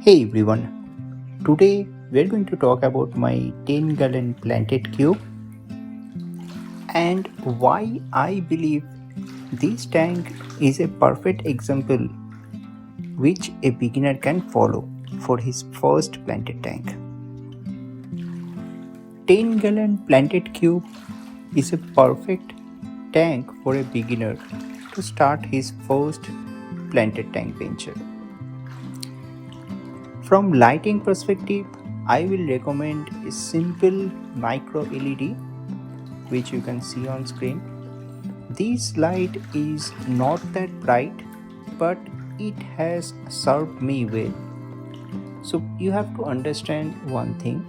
Hey everyone, today we're going to talk about my 10-gallon planted cube and why I believe this tank is a perfect example which a beginner can follow for his first planted tank. 10-gallon planted cube is a perfect tank for a beginner to start his first planted tank venture. From lighting perspective, I will recommend a simple micro LED which you can see on screen. This light is not that bright, but it has served me well. So you have to understand one thing.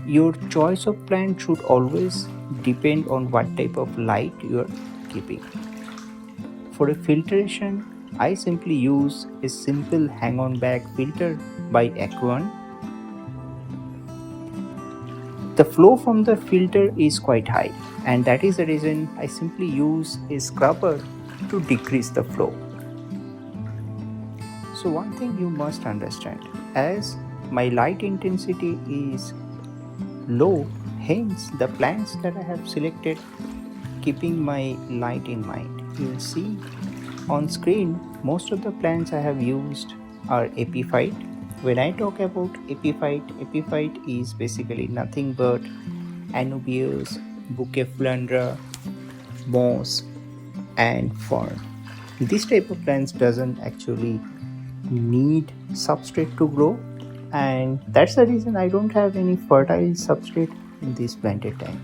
Your choice of plant should always depend on what type of light you are keeping. For a filtration, I simply use a simple hang-on bag filter by Aqua. The flow from the filter is quite high, and that is the reason I simply use a scrubber to decrease the flow. So one thing you must understand, as my light intensity is low, hence the plants that I have selected keeping my light in mind. You will see on screen most of the plants I have used are epiphyte. When I talk about epiphyte is basically nothing but anubias, bouquetflandra, moss and fern. This type of plants doesn't actually need substrate to grow, and that's the reason I don't have any fertile substrate in this planted tank.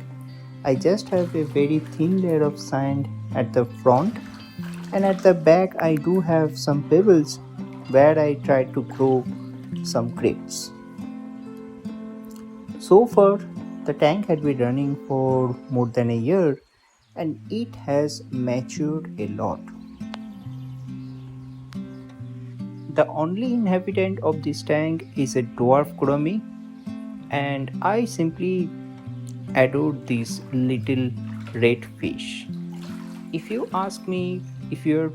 I just have a very thin layer of sand at the front, and at the back I do have some pebbles where I try to grow some crypts. So far the tank had been running for more than a year and it has matured a lot. The only inhabitant of this tank is a dwarf gourami, and I simply adore this little red fish. If you ask me, if you're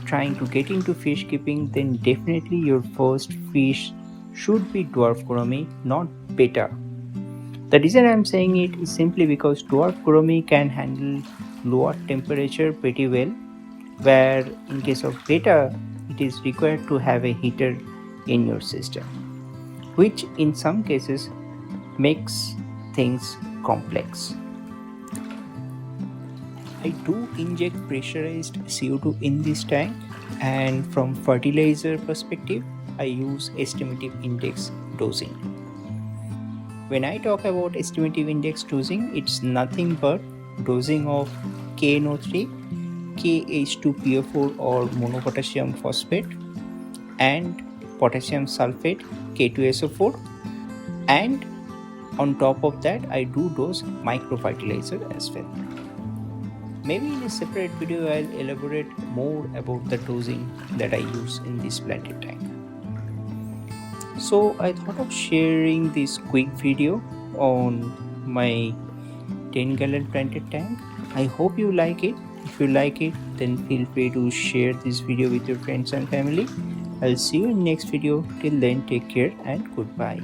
trying to get into fish keeping, then definitely your first fish should be dwarf gourami, not betta. The reason I'm saying it is simply because dwarf gourami can handle lower temperature pretty well, where in case of betta it is required to have a heater in your system, which in some cases makes things complex. I do inject pressurized CO2 in this tank, and from fertilizer perspective I use estimative index dosing. When I talk about estimative index dosing, it's nothing but dosing of KNO3, KH2PO4 or monopotassium phosphate, and potassium sulfate K2SO4, and on top of that I do dose micro fertilizer as well. Maybe in a separate video I'll elaborate more about the dosing that I use in this planted tank. So I thought of sharing this quick video on my 10-gallon planted tank. I hope you like it. If you like it, then feel free to share this video with your friends and family. I'll see you in next video. Till then, take care and goodbye.